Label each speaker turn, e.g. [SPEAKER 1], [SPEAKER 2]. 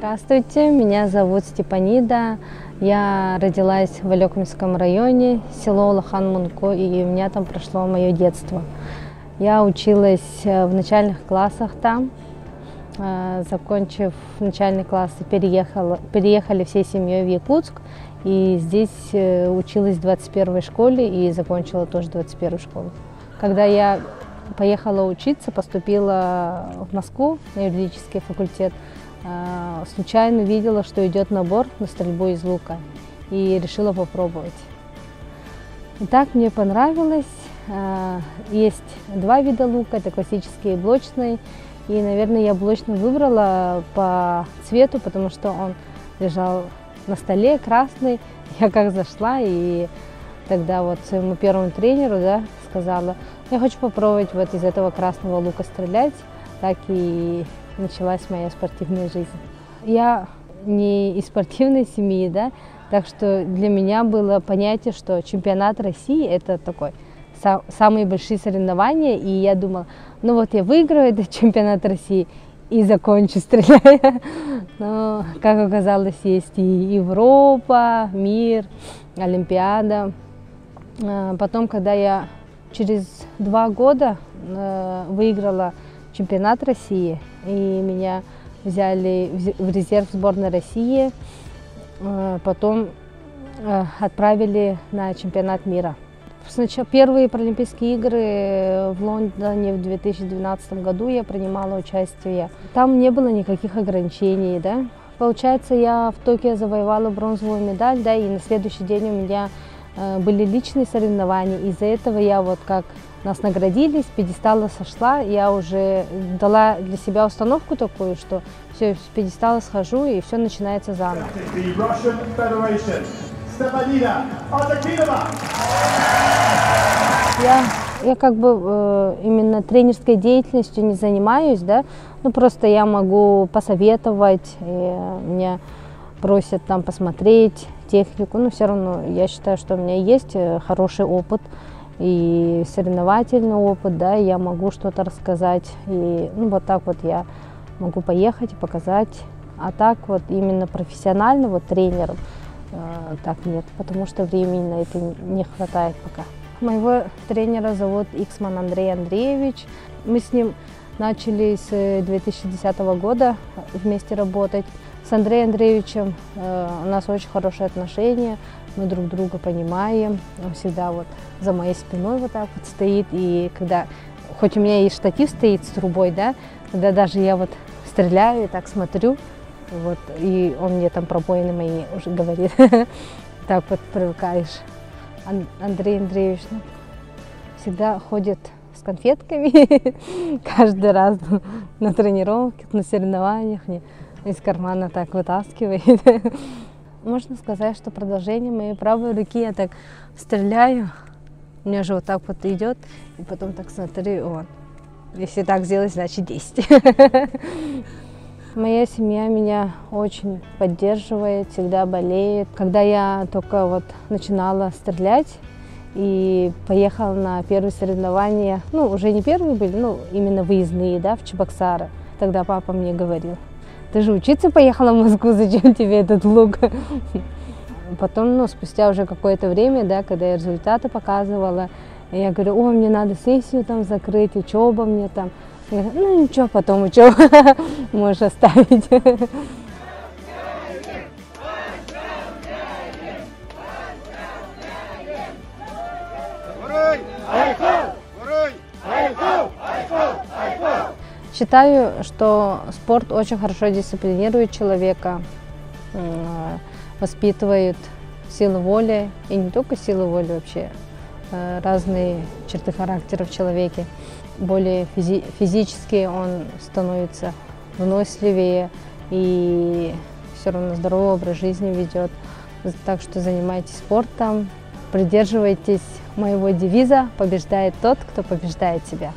[SPEAKER 1] Здравствуйте, меня зовут Степанида. Я родилась в Алекминском районе, село Лохан-Мунко, и у меня там прошло мое детство. Я училась в начальных классах там. Закончив начальные классы, переехали всей семьей в Якутск. И здесь училась в 21-й школе и закончила тоже 21-ю школу. Когда я поехала учиться, поступила в Москву на юридический факультет, случайно видела, что идет набор на стрельбу из лука, и решила попробовать. И так мне понравилось. Есть два вида лука, это классический и блочный. И, наверное, я блочный выбрала по цвету, потому что он лежал на столе, красный. Я как зашла, и тогда вот своему первому тренеру сказала, я хочу попробовать вот из этого красного лука стрелять. Так и началась моя спортивная жизнь. Я не из спортивной семьи, так что для меня было понятие, что чемпионат России – это такой самые большие соревнования, и я думала, ну вот я выиграю этот чемпионат России и закончу стреляя. Но, как оказалось, есть и Европа, мир, Олимпиада. Потом, когда я через 2 года выиграла чемпионат России, и меня взяли в резерв сборной России, потом отправили на чемпионат мира. Сначала первые Паралимпийские игры в Лондоне в 2012 году я принимала участие. Там не было никаких ограничений. Получается, я в Токио завоевала бронзовую медаль, и на следующий день у меня были личные соревнования. Из-за этого я вот как нас наградили, с пьедестала сошла, я уже дала для себя установку такую, что все, с пьедестала схожу и все начинается заново. Я как бы именно тренерской деятельностью не занимаюсь, просто я могу посоветовать, и меня просят там посмотреть технику, но все равно я считаю, что у меня есть хороший опыт и соревновательный опыт, я могу что-то рассказать, и вот так вот я могу поехать и показать, а так вот именно профессионально вот тренером так нет, потому что времени на это не хватает пока. Моего тренера зовут Иксман Андрей Андреевич. Мы с ним начали с 2010 года вместе работать. С Андреем Андреевичем у нас очень хорошие отношения, мы друг друга понимаем. Он всегда вот за моей спиной вот так вот стоит. И когда, хоть у меня и штатив стоит с трубой, когда даже я вот стреляю и так смотрю, вот, и он мне там пробоины мои уже говорит, так вот привыкаешь. Андрей Андреевич всегда ходит с конфетками каждый раз на тренировках, на соревнованиях, из кармана так вытаскивает. Можно сказать, что продолжение моей правой руки, я так стреляю, у меня же вот так вот идет, и потом так смотрю, вот, если так сделать, значит 10. Моя семья меня очень поддерживает, всегда болеет. Когда я только вот начинала стрелять и поехала на первые соревнования, уже не первые были, именно выездные, в Чебоксары, тогда папа мне говорил, ты же учиться поехала в Москву, зачем тебе этот лук? Потом, спустя уже какое-то время, когда я результаты показывала, я говорю, мне надо сессию там закрыть, учеба мне там. Я говорю, ничего, потом учеба можешь оставить. Считаю, что спорт очень хорошо дисциплинирует человека, воспитывает силу воли, и не только силу воли вообще, разные черты характера в человеке. Более физически он становится выносливее и все равно здоровый образ жизни ведет. Так что занимайтесь спортом, придерживайтесь моего девиза «Побеждает тот, кто побеждает себя».